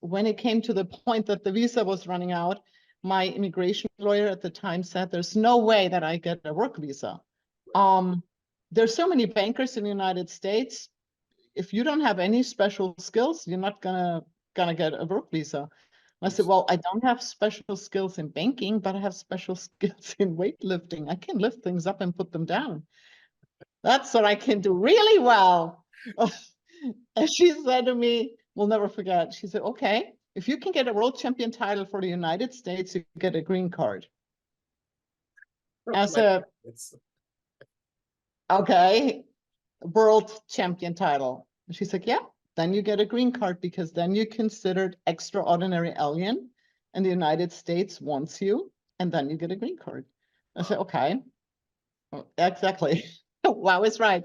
when it came to the point that the visa was running out, my immigration lawyer at the time said, there's no way that I get a work visa. There's so many bankers in the United States. If you don't have any special skills, you're not gonna get a work visa. I said, well, I don't have special skills in banking, but I have special skills in weightlifting. I can lift things up and put them down. That's what I can do really well. And she said to me, we'll never forget, she said, okay, if you can get a world champion title for the United States, you get a green card. I said, okay, world champion title. And she's like, yeah, then you get a green card because then you're considered extraordinary alien and the United States wants you, and then you get a green card. I said, okay, exactly. Wow, it's right.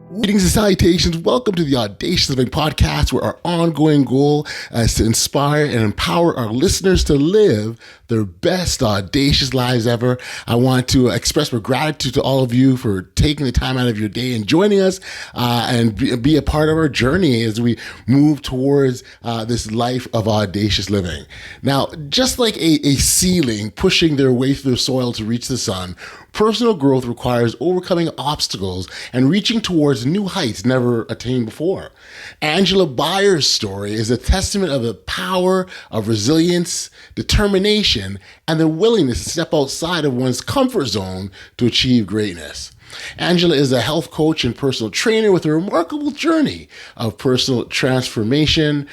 Greetings and salutations. Welcome to the Audacious Living Podcast, where our ongoing goal is to inspire and empower our listeners to live their best audacious lives ever. I want to express my gratitude to all of you for taking the time out of your day and joining us and be a part of our journey as we move towards this life of audacious living. Now, just like a seedling pushing their way through the soil to reach the sun, personal growth requires overcoming obstacles and reaching towards new heights never attained before. Angela Beyer's story is a testament of the power of resilience, determination, and the willingness to step outside of one's comfort zone to achieve greatness. Angela is a health coach and personal trainer with a remarkable journey of personal transformation.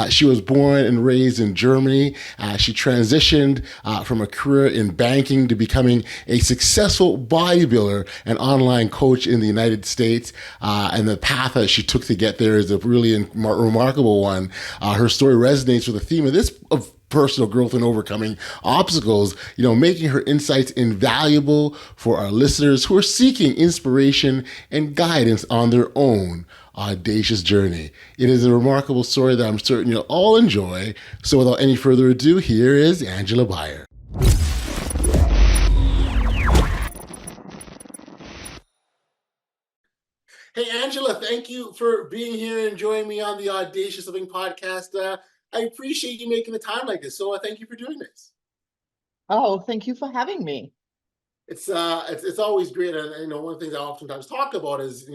She was born and raised in Germany. She transitioned from a career in banking to becoming a successful bodybuilder and online coach in the United States. And the path that she took to get there is a really remarkable one. Her story resonates with the theme of personal growth and overcoming obstacles, making her insights invaluable for our listeners who are seeking inspiration and guidance on their own audacious journey. It is a remarkable story that I'm certain you'll all enjoy. So without any further ado, here is Angela Beyer. Hey, Angela, thank you for being here and joining me on the Audacious Living Podcast. I appreciate you making the time like this. So thank you for doing this. Oh, thank you for having me. It's always great. And one of the things I oftentimes talk about is,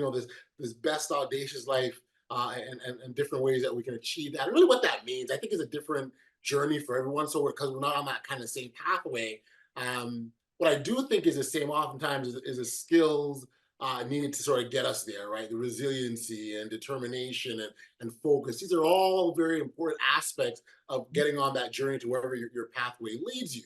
this best audacious life and different ways that we can achieve that. And really what that means, I think, is a different journey for everyone. So because we're not on that kind of same pathway. What I do think is the same oftentimes is the skills needed to sort of get us there, right? The resiliency and determination and focus. These are all very important aspects of getting on that journey to wherever your pathway leads you.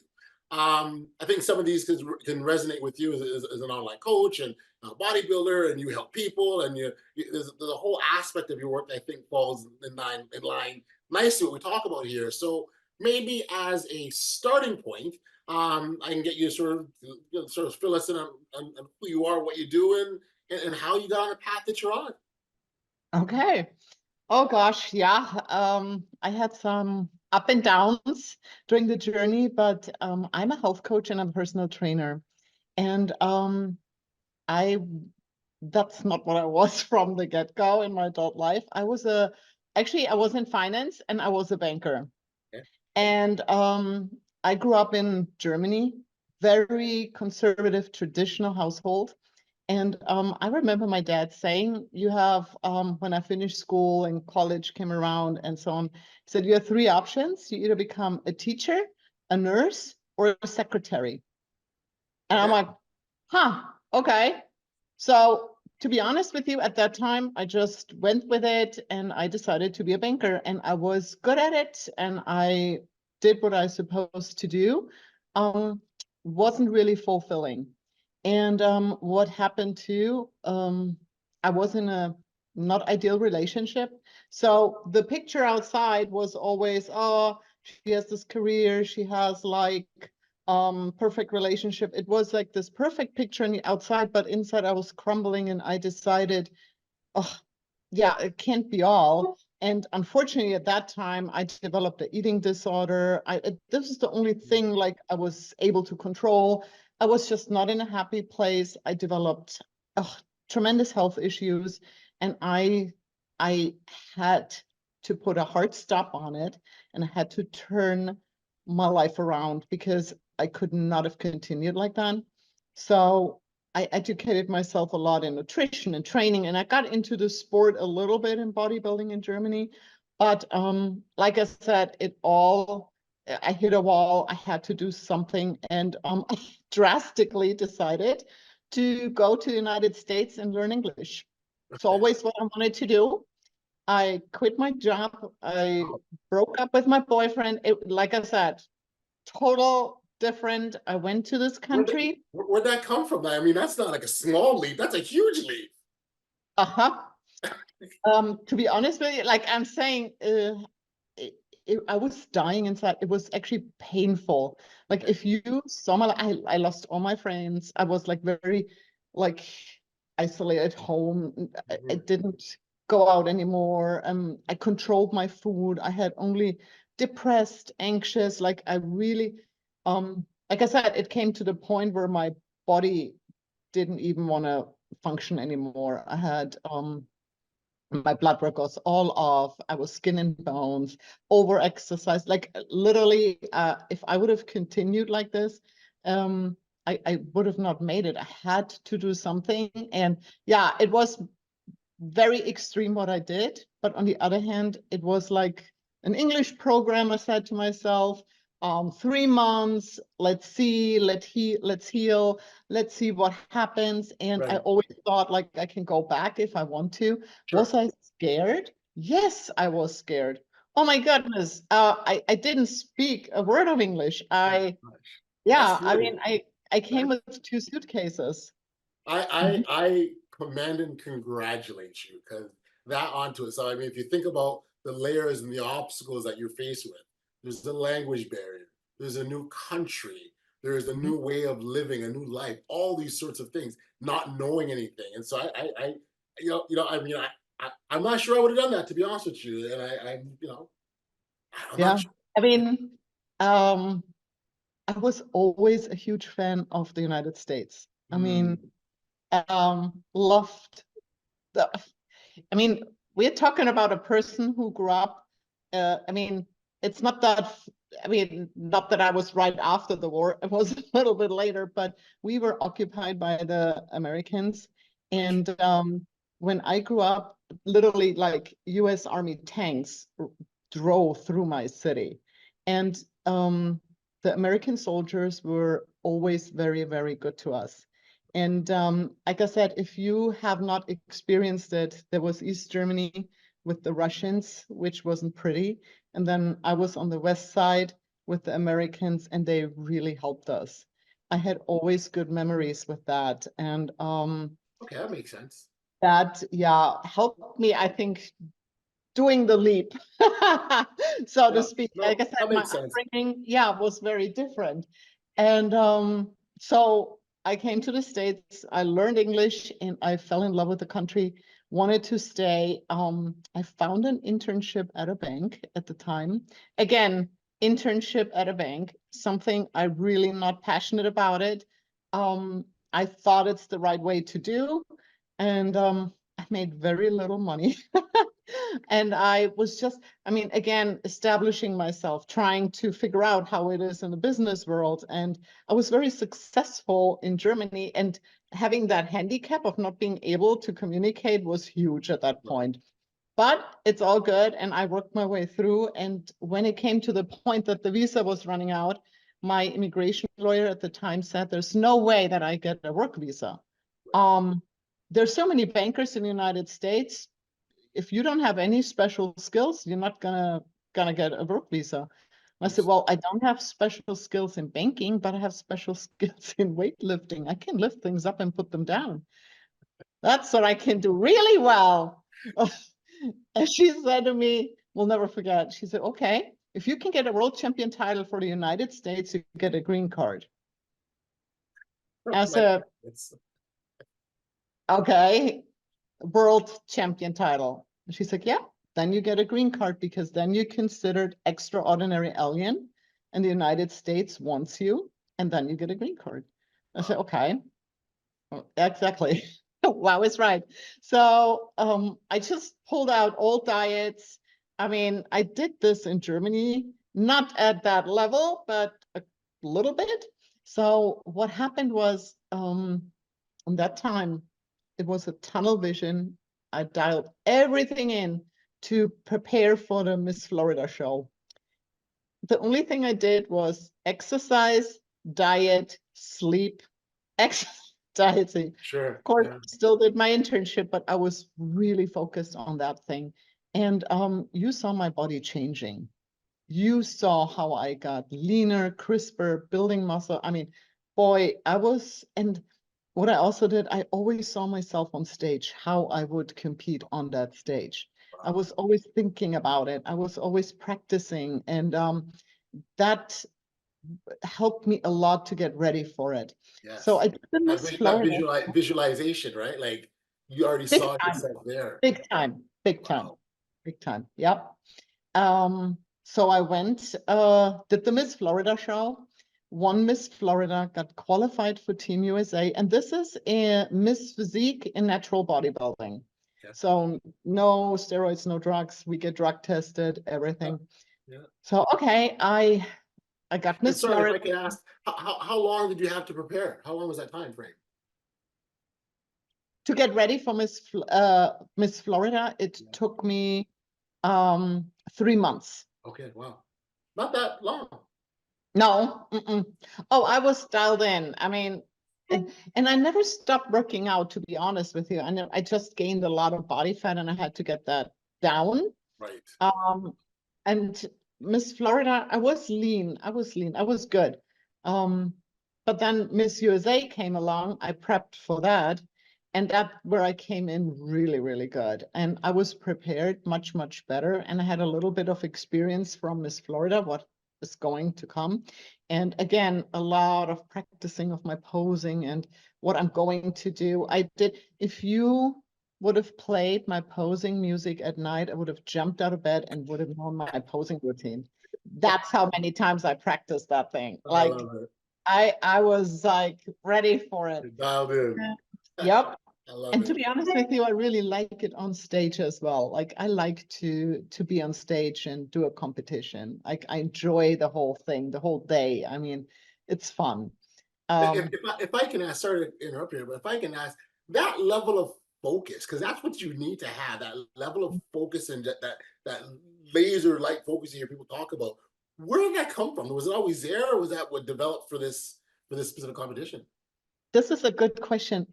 I think some of these can resonate with you as an online coach and a bodybuilder, and you help people, and there's a whole aspect of your work that I think falls in line nicely what we talk about here. So maybe as a starting point, I can get you to sort of fill us in on who you are, what you do, and how you got on the path that you're on. Okay. Oh gosh, yeah. I had some up and downs during the journey, but I'm a health coach and I'm a personal trainer. And that's not what I was from the get-go in my adult life. I was in finance and I was a banker. Okay. And I grew up in Germany, very conservative, traditional household. And I remember my dad saying, you have, when I finished school and college came around and so on, he said, you have three options. You either become a teacher, a nurse, or a secretary. And I'm like, okay. So to be honest with you, at that time, I just went with it and I decided to be a banker, and I was good at it and I did what I was supposed to do. Wasn't really fulfilling. And what happened too, I was in a not ideal relationship. So the picture outside was always, oh, she has this career, she has like perfect relationship. It was like this perfect picture on the outside, but inside I was crumbling, and I decided, oh, yeah, it can't be all. And unfortunately, at that time, I developed an eating disorder. This is the only thing like I was able to control. I was just not in a happy place. I developed tremendous health issues, and I had to put a hard stop on it, and I had to turn my life around because I could not have continued like that. So I educated myself a lot in nutrition and training, and I got into the sport a little bit in bodybuilding in Germany. But like I said, I hit a wall. I had to do something, and I drastically decided to go to the United States and learn English. It's always what I wanted to do. I quit my job. I broke up with my boyfriend. Like I said, total different. I went to this country. Where'd that come from? I mean, that's not like a small leap. That's a huge leap. Uh-huh. To be honest with you, like I'm saying, I was dying inside. It was actually painful. Like if you saw I lost all my friends. I was like very like isolated at home. I didn't go out anymore. I controlled my food. I had only depressed, anxious. Like I really, like I said, it came to the point where my body didn't even want to function anymore. I had my blood work was all off. I was skin and bones, over exercise. Like literally, if I would have continued like this, I would have not made it. I had to do something. And yeah, it was very extreme what I did. But on the other hand, it was like an English program. I said to myself, 3 months, let's see, let's heal, let's see what happens. And I always thought like I can go back if I want to. Sure. Was I scared? Yes, I was scared. Oh my goodness. I didn't speak a word of English. I mean, I came with 2 suitcases. I commend and congratulate you because that onto it. So I mean, if you think about the layers and the obstacles that you're faced with, there's the language barrier, there's a new country, there's a new way of living, a new life, all these sorts of things, not knowing anything. And so I mean, I'm not sure I would have done that, to be honest with you. And I'm not sure. I mean, I was always a huge fan of the United States. I mean, loved I mean, we're talking about a person who grew up, I mean, it's not that, not that I was right after the war, it was a little bit later, but we were occupied by the Americans. And when I grew up, literally like US Army tanks drove through my city. And the American soldiers were always very, very good to us. And like I said, if you have not experienced it, there was East Germany with the Russians, which wasn't pretty. And then I was on the West side with the Americans, and they really helped us. I had always good memories with that. And okay, that makes sense. That, yeah, helped me, I think, doing the leap, so to speak. Like I said, my upbringing, was very different. And so I came to the States, I learned English, and I fell in love with the country, wanted to stay. I found an internship at a bank at the time. Again, internship at a bank, something I really not passionate about it. I thought it's the right way to do. And I made very little money. And I was just, again, establishing myself, trying to figure out how it is in the business world. And I was very successful in Germany, and having that handicap of not being able to communicate was huge at that point. But it's all good, and I worked my way through. And when it came to the point that the visa was running out, my immigration lawyer at the time said, there's no way that I get a work visa. There's so many bankers in the United States. If you don't have any special skills, you're not gonna get a work visa. I said, well, I don't have special skills in banking, but I have special skills in weightlifting. I can lift things up and put them down. That's what I can do really well. And she said to me, we'll never forget, she said, okay, if you can get a world champion title for the United States, you get a green card. I said, okay, world champion title. She's like, yeah, then you get a green card, because then you're considered extraordinary alien and the United States wants you, and then you get a green card. I said, okay, exactly. Wow, it's right. So I just pulled out old diets, I mean, I did this in Germany, not at that level, but a little bit. So what happened was, at that time, it was a tunnel vision. I dialed everything in to prepare for the Miss Florida show. The only thing I did was exercise, diet, sleep, exercise, diet, sleep. Sure. Of course, Yeah. still did my internship, but I was really focused on that thing. And you saw my body changing. You saw how I got leaner, crisper, building muscle. I mean, boy, and what I also did, I always saw myself on stage, how I would compete on that stage. I Wow. was always thinking about it. I was always practicing, and that helped me a lot to get ready for it. So Yes. I did the Miss That Florida. visualization, right? Like you already Big saw time, yourself there. big time, big time, Wow. big time. Yep. So I went, did the Miss Florida show, won Miss Florida, got qualified for Team USA, and this is a Miss Physique in natural bodybuilding. Okay. So no steroids, no drugs. We get drug tested, Yeah. everything. Yeah. So okay, I got And Miss sorry, if Florida. I could ask, how long did you have to prepare? How long was that time frame? To get ready for Miss Florida, it Yeah. took me 3 months. Okay, wow. Not that long. No. Mm-mm. Oh, I was dialed in. I mean, and I never stopped working out, to be honest with you. I just gained a lot of body fat and I had to get that down. Right. Um, and Miss Florida, I was lean. I was lean. I was good. Um, but then Miss USA came along. I prepped for that. And that's where I came in really, really good. And I was prepared much, much better. And I had a little bit of experience from Miss Florida, what is going to come. And again, a lot of practicing of my posing and what I'm going to do. I did, if you would have played my posing music at night, I would have jumped out of bed and would have known my posing routine. That's how many times I practiced that thing. I Like love it. I was like ready for it. You're dialed in. Yep. I love And to it. be honest with you, I really like it on stage as well. Like I like to be on stage and do a competition. Like I enjoy the whole thing, the whole day. I mean, it's fun. If I can ask, sorry to interrupt you, but if I can ask, that level of focus, because that's what you need to have, that level of focus and that laser light focus here people talk about. Where did that come from? Was it always there, or was that what developed for this specific competition? This is a good question.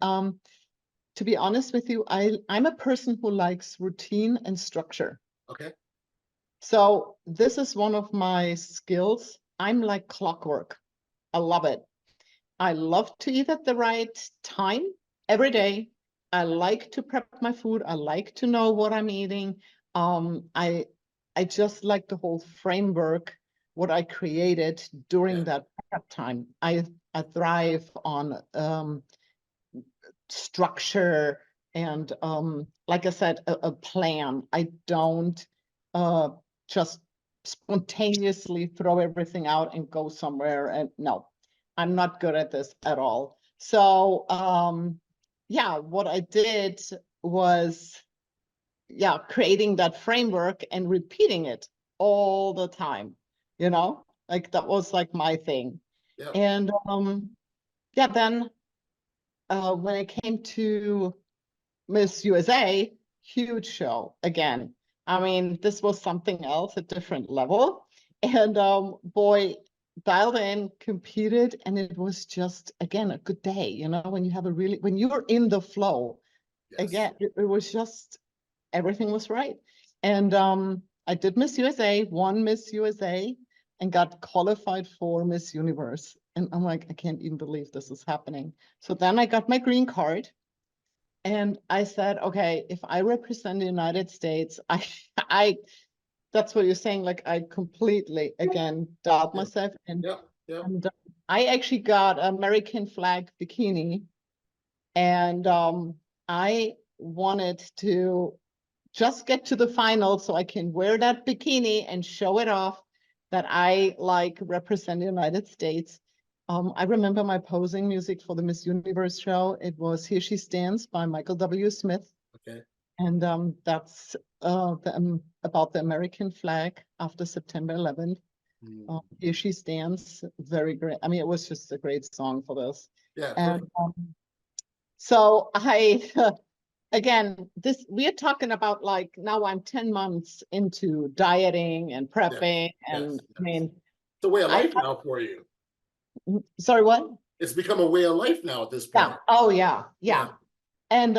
To be honest with you, I'm a person who likes routine and structure. Okay. So this is one of my skills. I'm like clockwork. I love it. I love to eat at the right time every day. I like to prep my food. I like to know what I'm eating. Um, I I just like the whole framework, what I created during Yeah. that prep time. I thrive on structure and like I said, a plan. I don't uh, just spontaneously throw everything out and go somewhere. And no, I'm not good at this at all. So yeah, what I did was creating that framework and repeating it all the time, like that was like my thing. Yeah. And yeah, then when it came to Miss USA, huge show again. I mean, this was something else, a different level. And boy, dialed in, competed, and it was just, again, a good day. When you have when you're in the flow, Yes. again, it was just, everything was right. And I did Miss USA, won Miss USA, and got qualified for Miss Universe. And I'm like, I can't even believe this is happening. So then I got my green card. And I said, okay, if I represent the United States, I, that's what you're saying. Like I completely, again, dialed Yeah. myself in. Yeah. Yeah. And I actually got American flag bikini. And I wanted to just get to the final so I can wear that bikini and show it off that I like represent the United States. I remember my posing music for the Miss Universe show. It was Here She Stands by Michael W. Smith. Okay. And that's about the American flag after September 11th. Here She Stands, very great. I mean, it was just a great song for this. Yeah, And perfect. so again, we are talking about like, now I'm 10 months into dieting and Yes, prepping. yes, And I yes. mean, It's a way of life now for you. sorry, what? It's become a way of life now at this Yeah. point. Oh, yeah. Yeah. Yeah. And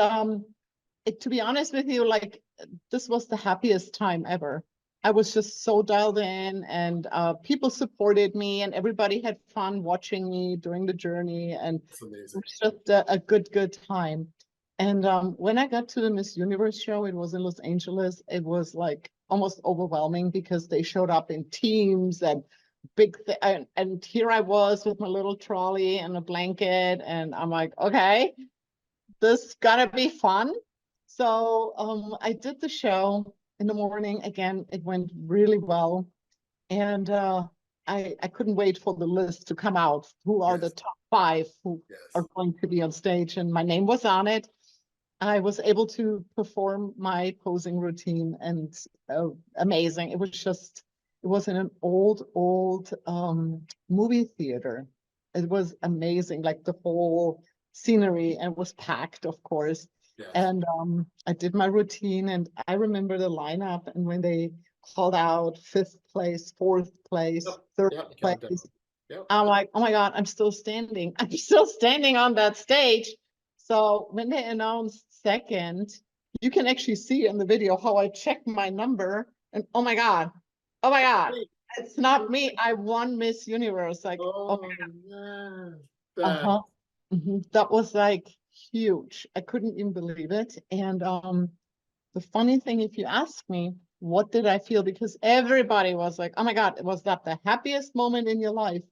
to be honest with you, like, this was the happiest time ever. I was just so dialed in, and people supported me, and everybody had fun watching me during the journey, and It's it amazing. was just a good time. And when I got to the Miss Universe show, it was in Los Angeles. It was like almost overwhelming because they showed up in teams and and here I was with my little trolley and a blanket, and I'm like, okay, this gotta be fun. So I did the show in the morning. Again, it went really well. And I couldn't wait for the list to come out. Who are the Yes, top 5 who are yes. going to be on stage? And my name was on it. I was able to perform my posing routine, and amazing. It was in an old movie theater. It was amazing, like the whole scenery, and it was packed, of course. Yes. And I did my routine, and I remember the lineup. And when they called out 5th place, 4th place, Yep. 3rd Yep. Countdown. place, Yep. I'm like, oh my God, I'm still standing. I'm still standing on that stage. So when they announced second, you can actually see in the video how I checked my number, and oh my God, Wait. it's not me. I won Miss Universe. Like, oh, Oh, yeah. That, uh-huh. That was like huge. I couldn't even believe it. And the funny thing, if you ask me, what did I feel? Because everybody was like, oh my God, was that the happiest moment in your life?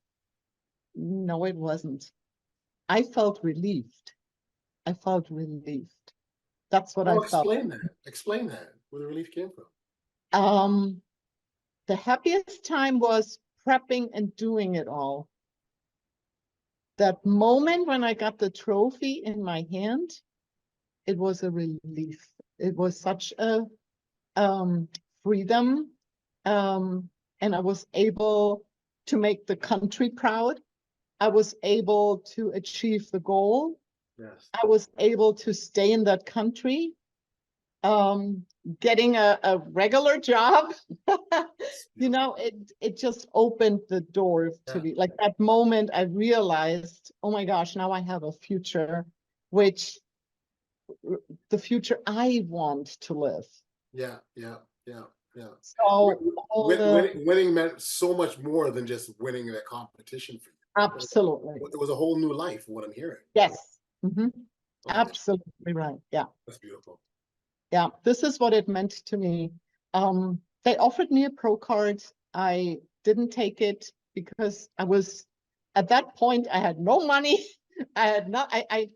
No, it wasn't. I felt relieved. I felt relieved. That's what I oh, felt. explain that. Explain that. Where the relief came from. Um, the happiest time was prepping and doing it all. That moment when I got the trophy in my hand, it was a relief. It was such a um, freedom. And I was able to make the country proud. I was able to achieve the goal. Yes. I was able to stay in that country, um, getting a regular job. It's You beautiful. know, it just opened the door to Yeah. me. Like that moment, I realized, oh my gosh, now I have a future, which the future I want to live. Yeah. Yeah. Yeah. Yeah. So all the Winning meant so much more than just winning that competition for you. absolutely, It was a whole new life, what I'm hearing. yes, hmm Oh, absolutely right. Yeah, that's beautiful. yeah. This is what it meant to me. They offered me a pro card. I didn't take it because I was at that point. I had no money. I had not. I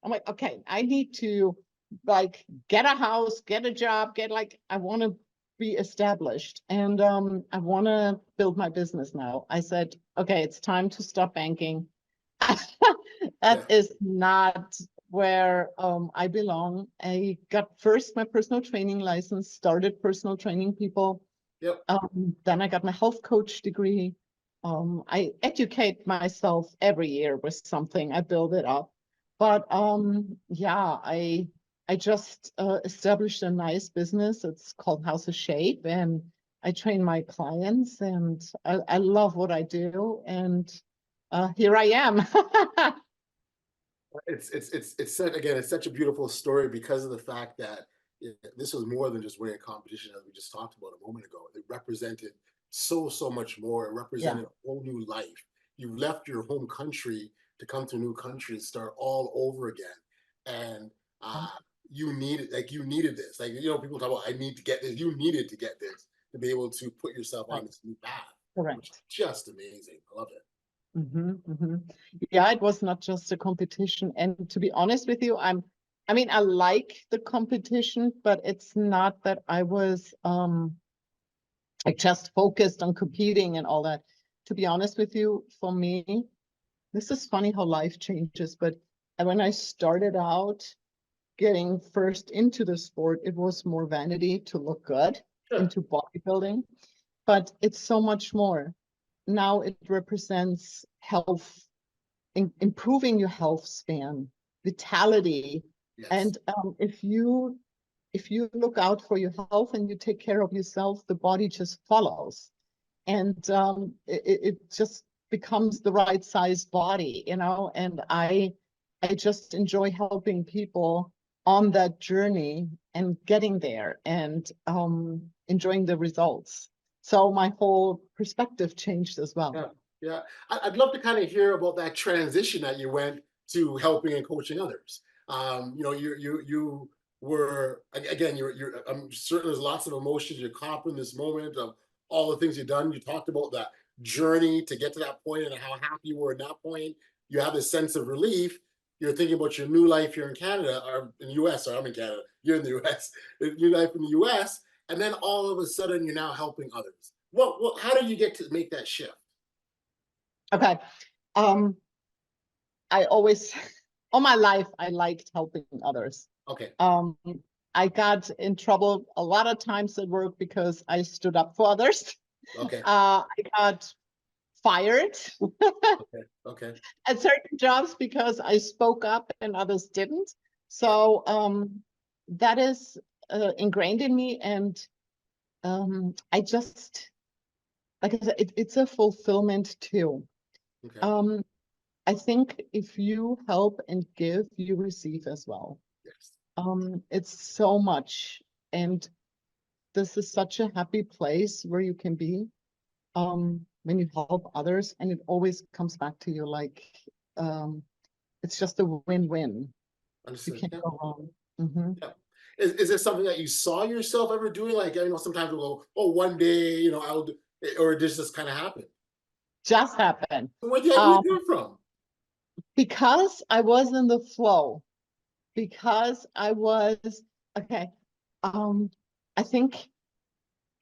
I'm like, okay, I need to like get a house, get a job, get like, I want to be established, and I want to build my business now. I said, okay, it's time to stop banking. That Yeah. is not where I belong. I got first my personal training license, started personal training people. Yep. Then I got my health coach degree. I educate myself every year with something. I build it up. But yeah, I just established a nice business. It's called House of Shape, and I train my clients, and I love what I do. And here I am. It's such, again, it's such a beautiful story because of the fact that this was more than just winning a competition, as we just talked about a moment ago. It represented so much more. It Yeah. represented a whole new life. You left your home country to come to a new country and start all over again, and you needed this. Like, people talk about, I need to get this. You needed to get this to be able to put yourself on Right. this new path, which is Correct. just amazing. I love it. Yeah, it was not just a competition. And to be honest with you, I mean, I like the competition, but it's not that I was like just focused on competing and all that. To be honest with you, for me, this is funny how life changes, but when I started out, getting first into the sport, it was more vanity to look good, Sure. into bodybuilding, but it's so much more. Now it represents health, improving your health span, vitality. Yes. And if you look out for your health and you take care of yourself, the body just follows. And it just becomes the right size body, you know, and I just enjoy helping people on that journey and getting there and enjoying the results. So my whole perspective changed as well. Yeah, yeah. I'd love to kind of hear about that transition that you went to helping and coaching others. You know, you were again, you're. I'm certain there's lots of emotions. You're caught up in this moment of all the things you've done. You talked about that journey to get to that point and how happy you were at that point. You have this sense of relief. You're thinking about your new life here in Canada or in the US. Or I'm in Canada. You're in the US. New life in the US, and then all of a sudden you're now helping others. How did you get to make that shift? Okay. Um, I always, all my life, I liked helping others. Okay. I got in trouble a lot of times at work because I stood up for others. Okay. I got fired Okay. Okay. at certain jobs because I spoke up and others didn't. So that is ingrained in me, and I just, like I said, it's a fulfillment too. Okay. I think if you help and give, you receive as well. Yes. It's so much, and this is such a happy place where you can be when you help others, and it always comes back to you. Like it's just a win-win. You Understood. can't Yeah. go wrong. Mm-hmm. Yeah. Is there something that you saw yourself ever doing? Like, you know, sometimes we'll go, oh, one day, you know, I'll do, or does this kind of happen? Just happened. Where did you do it from? Because I was in the flow, because I was okay. I think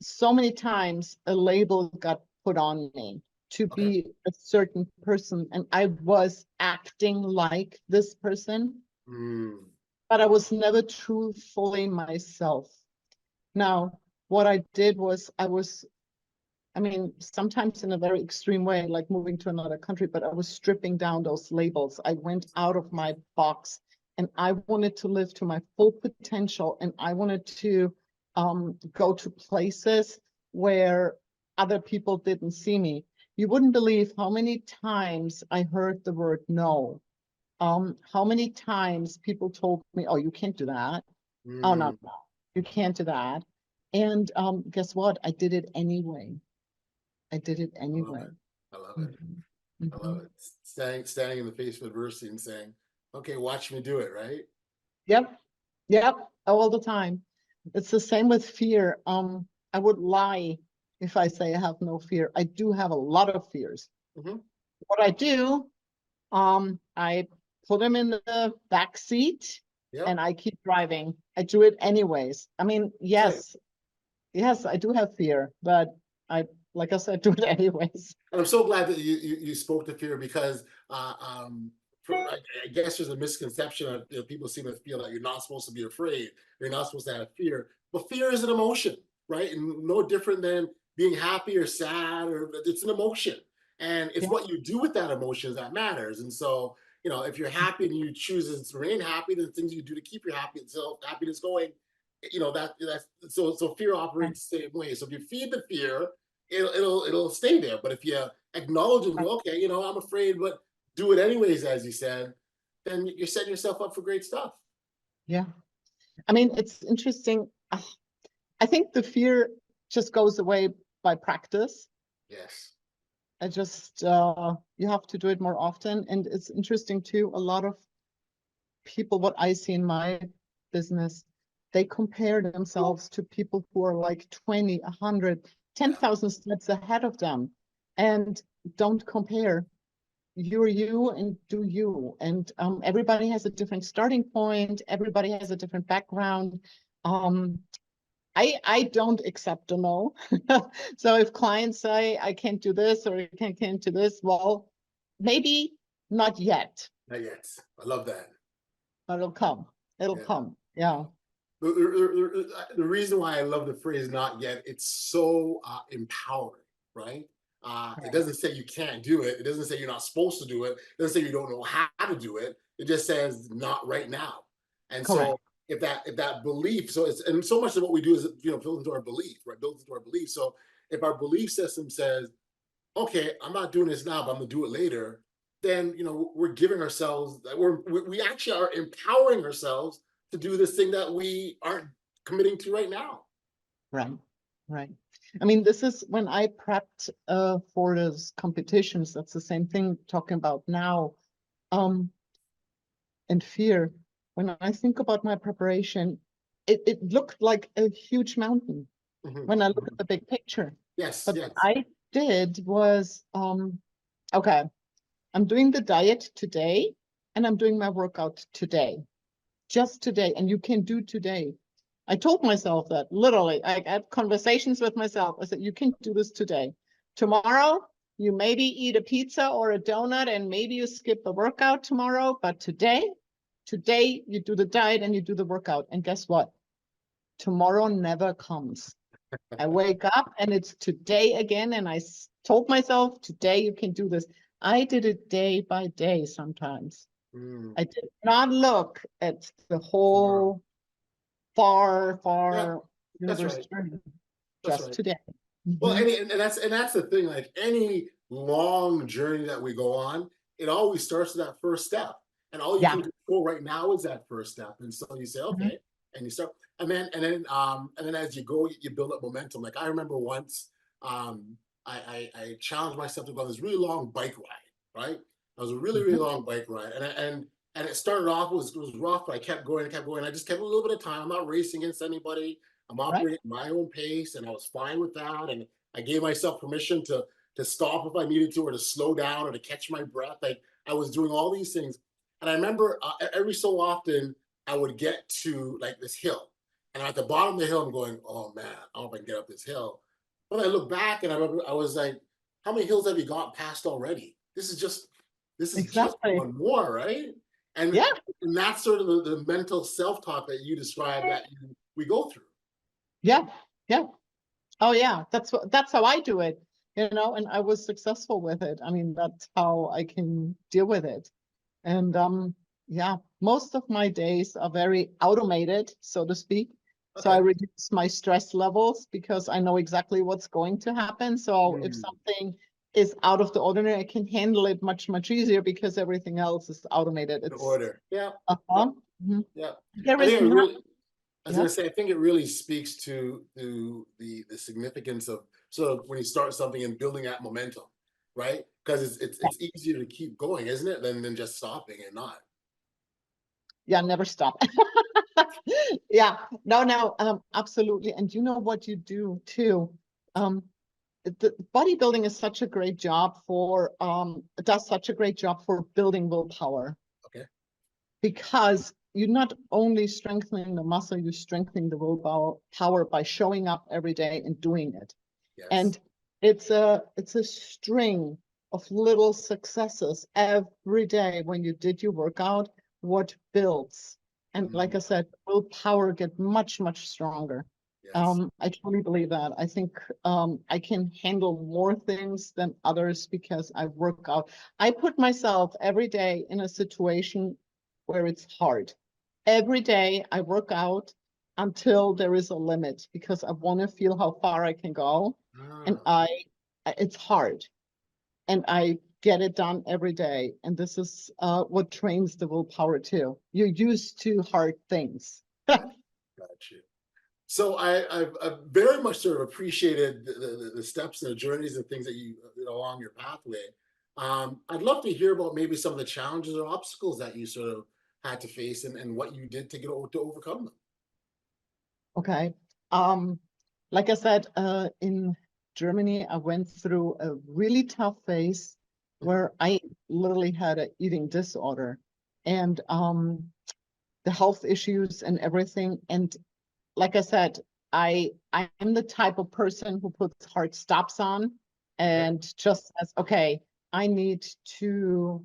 so many times a label got put on me to Okay. be a certain person, and I was acting like this person, Mm. but I was never truthfully myself. Now, what I did was I mean, sometimes in a very extreme way, like moving to another country, but I was stripping down those labels. I went out of my box, and I wanted to live to my full potential, and I wanted to go to places where other people didn't see me. You wouldn't believe how many times I heard the word no. How many times people told me, "Oh, you can't do that. Oh, no, Mm. no, you can't do that." And guess what? I did it anyway. I did it I love anyway. it. I love it. Mm-hmm. I Mm-hmm. love it. Standing in the face of adversity and saying, okay, watch me do it, right? Yep, yep, all the time. It's the same with fear. I would lie if I say I have no fear. I do have a lot of fears. Mm-hmm. What I do, I put them in the back seat Yep. and I keep driving. I do it anyways. I mean, Same. yes, I do have fear, but I, like I said, do it anyways. And I'm so glad that you spoke to fear because I guess there's a misconception of, you know, people seem to feel that you're not supposed to be afraid, you're not supposed to have fear, but fear is an emotion, right? And no different than being happy or sad, or it's an emotion, and it's Yeah, what you do with that emotion that matters. And so, you know, if you're happy and you choose to remain happy, then things you do to keep your happiness going, you know, that's so fear operates the same way. So if you feed the fear, it'll stay there. But if you acknowledge and go, okay, you know, I'm afraid, but do it anyways, as you said, then you're setting yourself up for great stuff. yeah. I mean, it's interesting. I think the fear just goes away by practice. Yes. I just you have to do it more often, and it's interesting too. A lot of people, what I see in my business, they compare themselves to people who are like 20, 100, Yeah. 10,000 steps ahead of them, and don't compare. You're you and do you. And everybody has a different starting point. Everybody has a different background. Um, I don't accept a no. So if clients say I can't do this or I can't do this, well, maybe not yet, Not yet. I love that. but it'll come. It'll Yeah. come. Yeah. The reason why I love the phrase "not yet," it's so empowering, right? It Right. doesn't say you can't do it. It doesn't say you're not supposed to do it. It doesn't say you don't know how to do it. It just says not right now. And Correct. so if that belief, so it's, and so much of what we do is, built into our belief, right? Built into our belief. So if our belief system says, okay, I'm not doing this now, but I'm gonna do it later, then we're giving ourselves, we actually are empowering ourselves to do this thing that we aren't committing to right now. Right. Right. I mean, this is when I prepped for those competitions. That's the same thing talking about now. And fear. When I think about my preparation, it looked like a huge mountain Mhm, when I look at mhm. the big picture. Yes, But what yes. I did was, okay, I'm doing the diet today and I'm doing my workout today, just today. And you can do today. I told myself that literally. I had conversations with myself. I said, you can do this today. Tomorrow, you maybe eat a pizza or a donut and maybe you skip the workout tomorrow. But today you do the diet and you do the workout. And guess what? Tomorrow never comes. I wake up and it's today again. And I told myself, today you can do this. I did it day by day sometimes. Mm, I did not look at the tomorrow. whole far, Yeah, far that's universe right. journey, That's just right. today. Well, Mhm. and that's the thing. Like any long journey that we go on, it always starts with that first step, and all you Yeah. can control right now is that first step. And so you say, Mhm. okay, and you start, and then as you go, you build up momentum. Like I remember once, I challenged myself to go on this really long bike ride. Right, it was a really really Mhm. long bike ride, and it started off was rough, but I kept going and kept going. I just kept a little bit of time. I'm not racing against anybody. I'm Right. operating at my own pace, and I was fine with that. And I gave myself permission to stop if I needed to, or to slow down, or to catch my breath. Like I was doing all these things, and I remember every so often I would get to like this hill, and at the bottom of the hill, I'm going, "Oh man, I don't know if I can get up this hill." But I look back, and I remember I was like, "How many hills have you got past already? This is just Exactly. one more, right?" And Yeah. and that's sort of the mental self talk that you describe that we go through. Yeah. Yeah. Oh yeah. That's how I do it, and I was successful with it. I mean, that's how I can deal with it. And yeah, most of my days are very automated, so to speak. So I Okay. reduce my stress levels because I know exactly what's going to happen. So if Mm. something is out of the ordinary, I can handle it much, much easier because everything else is automated. In It's order. Yeah. Yeah. uh-huh. Mhm. Yeah. There I is think it not, really, I was yeah, gonna say, I think it really speaks to the significance of sort of when you start something and building that momentum, right? Because it's easier to keep going, isn't it, than just stopping and not. yeah, never stop. Yeah, no, no, absolutely. And you know what you do too. Um, the bodybuilding is such a great job for does such a great job for building willpower Okay. because you're not only strengthening the muscle, you're strengthening the willpower by showing up every day and doing it. Yes. And it's a string of little successes every day when you did your workout, what builds. And like Mm, I said, willpower get much, much stronger. yes. I truly believe that. I think I can handle more things than others because I work out. I put myself every day in a situation where it's hard. Every day I work out until there is a limit because I want to feel how far I can go. And Ah, it's hard and I get it done every day. And this is what trains the willpower too. You're used to hard things. got you. So I've very much sort of appreciated the steps and the journeys and things that along your pathway. I'd love to hear about maybe some of the challenges or obstacles that you sort of had to face, and what you did to overcome them. Okay. Um, like I said, in Germany, I went through a really tough phase Mhm. where I literally had an eating disorder and the health issues and everything. And like I said, I'm the type of person who puts hard stops on Okay. and just says, okay, I need to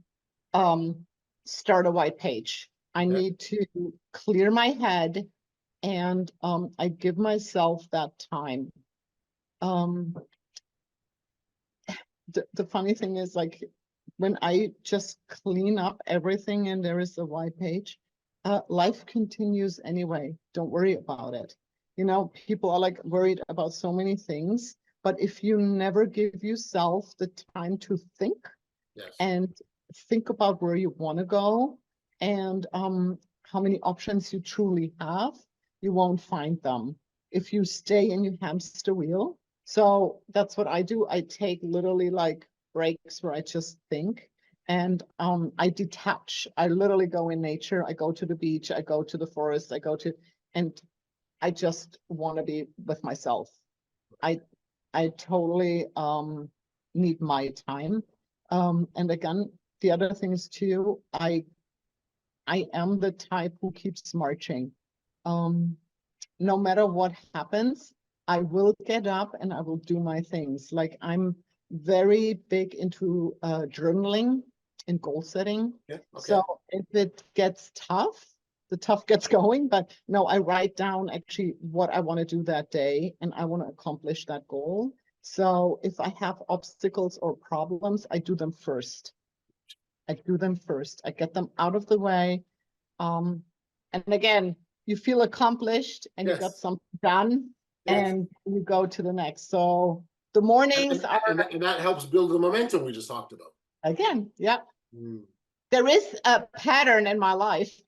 um, start a white page. I need to clear my head, and I give myself that time. The funny thing is, like, when I just clean up everything and there is a white page, life continues anyway. Don't worry about it. You know, people are like worried about so many things, but if you never give yourself the time to think and think about where you want to go and how many options you truly have, you won't find them if you stay in your hamster wheel. So that's what I do. I take literally like breaks where I just think, and I detach. I literally go in nature. I go to the beach. I go to the forest. And I just want to be with myself. I totally need my time. And again, the other things too, I am the type who keeps marching. No matter what happens, I will get up and I will do my things. Like, I'm very big into journaling and goal setting. So if it gets tough, the tough gets going. But no, I write down actually what I want to do that day, and I want to accomplish that goal. So if I have obstacles or problems, I do them first. I get them out of the way. And again, you feel accomplished and you got something done, and you go to the next. So the mornings and that helps build the momentum we just talked about. Again, there is a pattern in my life.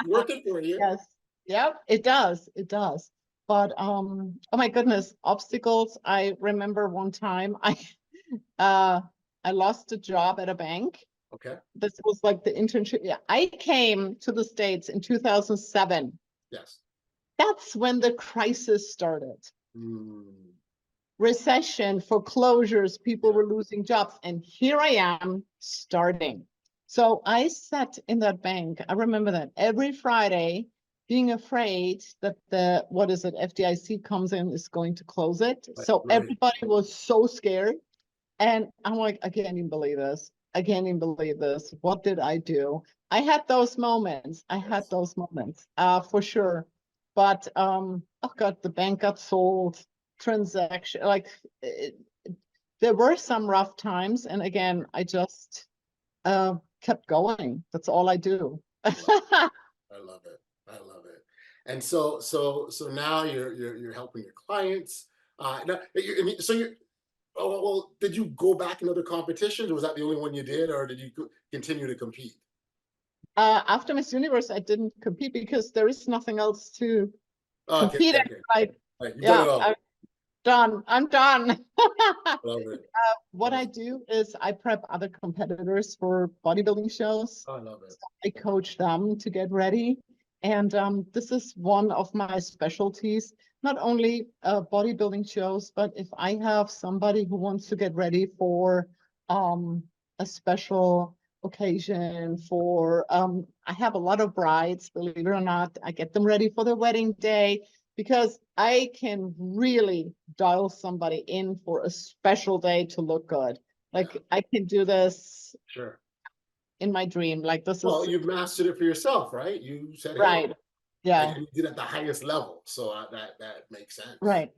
Working for you. Yes. Yep, it does. It does. But oh my goodness, obstacles. I remember one time I lost a job at a bank. This was like the internship. Yeah, I came to the States in 2007. That's when the crisis started. Recession, foreclosures, people were losing jobs, and here I am starting. So I sat in that bank. I remember that every Friday, being afraid that the, what is it, FDIC comes in, is going to close it. So everybody was so scared. And I'm like, I can't even believe this. I can't even believe this. What did I do? I had those moments. For sure. But oh God, the bank got sold. Transaction, like there were some rough times, and again, I just kept going. That's all I do. I love it. I love it. And so now you're helping your clients. Now, well, did you go back in other competitions, or was that the only one you did, or did you continue to compete? After Miss Universe, I didn't compete because there is nothing else to compete in. Like, I'm done. Love it. What I do is I prep other competitors for bodybuilding shows. I love it. So I coach them to get ready. And this is one of my specialties, not only bodybuilding shows, but if I have somebody who wants to get ready for a special occasion for, I have a lot of brides, believe it or not, I get them ready for their wedding day, because I can really dial somebody in for a special day to look good. Like, I can do this in my dream. Like, this is, you've mastered it for yourself, right? You said, right. Yeah. And you did it at the highest level. So that makes sense. Right.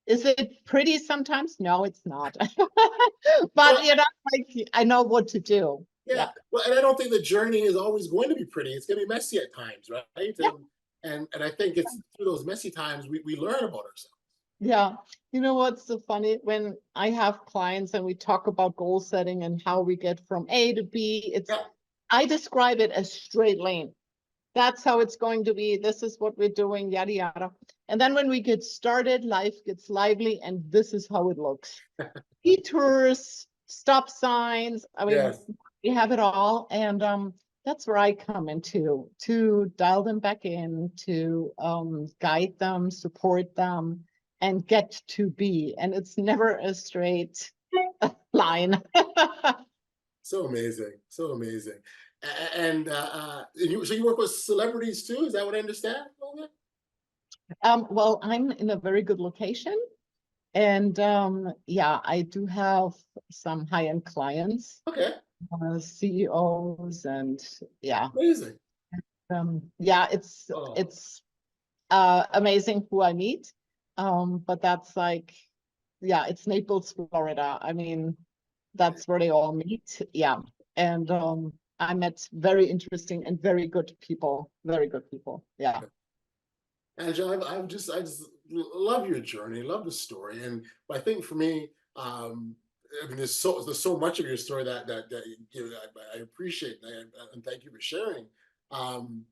Is it pretty sometimes? No, it's not. But you know, like, I know what to do. Yeah. Well, and I don't think the journey is always going to be pretty. It's going to be messy at times, right? And I think it's through those messy times we learn about ourselves. Yeah. You know what's so funny? When I have clients and we talk about goal setting and how we get from A to B, I describe it as straight lane. That's how it's going to be. This is what we're doing, yada, yada. And then when we get started, life gets lively, and this is how it looks. Detours, stop signs. I mean, we have it all. And that's where I come into, to dial them back in, to guide them, support them, and get to be. And it's never a straight line. So amazing. So amazing. And so you work with celebrities too? Is that what I understand? Well, I'm in a very good location. And yeah, I do have some high-end clients. CEOs, and Amazing. Yeah, Oh, it's amazing who I meet. But that's like, yeah, it's Naples, Florida. I mean, that's where they all meet. Yeah. And I met very interesting and very good people. Very good people. Yeah. Angela, I just love your journey, love the story, and I think for me, I mean, there's so much of your story that you know, I appreciate and thank you for sharing. Um,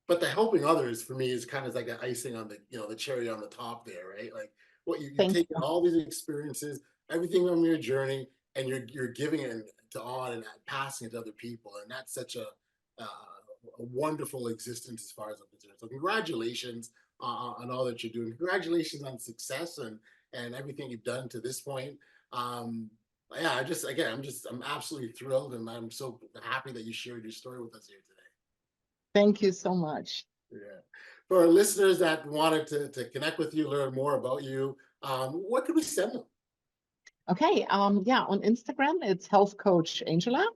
but the helping others for me is kind of like an icing on the the cherry on the top there, right? Like what you've Thank taken you. all these experiences, everything on your journey, and you're giving it to on and passing it to other people, and that's such a wonderful existence as far as I'm concerned. So congratulations on all that you're doing. Congratulations on success and everything you've done to this point. Um, yeah, I just again, I'm absolutely thrilled, and I'm so happy that you shared your story with us here today. Thank you so much. Yeah. For our listeners that wanted to connect with you, learn more about you, what could we send them? Okay. Yeah, on Instagram, it's Health Coach Angela,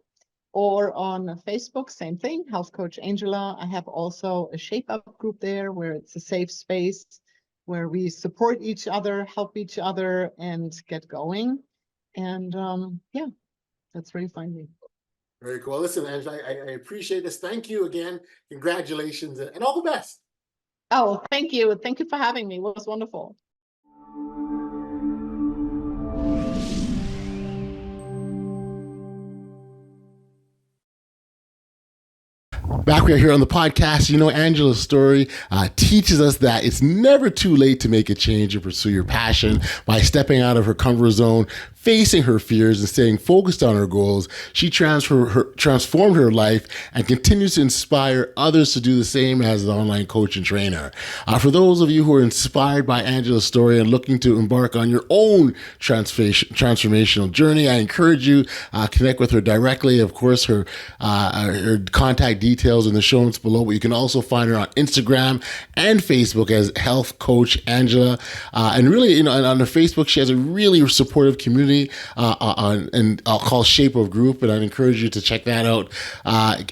or on Facebook, same thing, Health Coach Angela. I have also a Shape Up group there where it's a safe space where we support each other, help each other, and get going. And yeah, that's where you find me. Very cool. Listen, Angela, I appreciate this. Thank you again. Congratulations and all the best. Oh, thank you. Thank you for having me. It was wonderful. Back we are here on the podcast. You know, Angela's story teaches us that it's never too late to make a change and pursue your passion. By stepping out of her comfort zone, facing her fears, and staying focused on her goals, she transformed her life and continues to inspire others to do the same as an online coach and trainer. For those of you who are inspired by Angela's story and looking to embark on your own transformational journey, I encourage you connect with her directly. Of course, her contact details in the show notes below, but you can also find her on Instagram and Facebook as Health Coach Angela. And really, you know, on her Facebook, she has a really supportive community and I'll call Shape of Group, and I'd encourage you to check that out.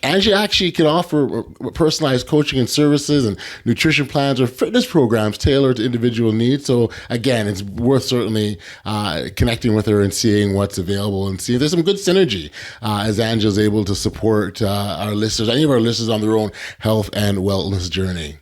Angela actually can offer personalized coaching and services and nutrition plans or fitness programs tailored to individual needs. So again, it's worth certainly connecting with her and seeing what's available and see if there's some good synergy as Angela's able to support our listeners, any of our listeners on their own health and wellness journey.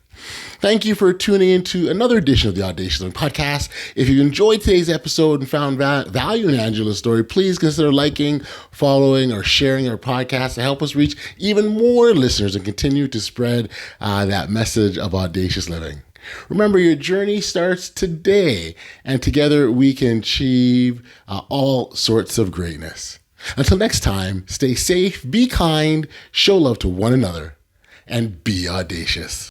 Thank you for tuning into another edition of the Audacious podcast. If you enjoyed today's episode and found value in Angela's story, please consider liking, following, or sharing our podcast to help us reach even more listeners and continue to spread that message of audacious living. Remember, your journey starts today, and together we can achieve all sorts of greatness. Until next time, stay safe, be kind, show love to one another, and be audacious.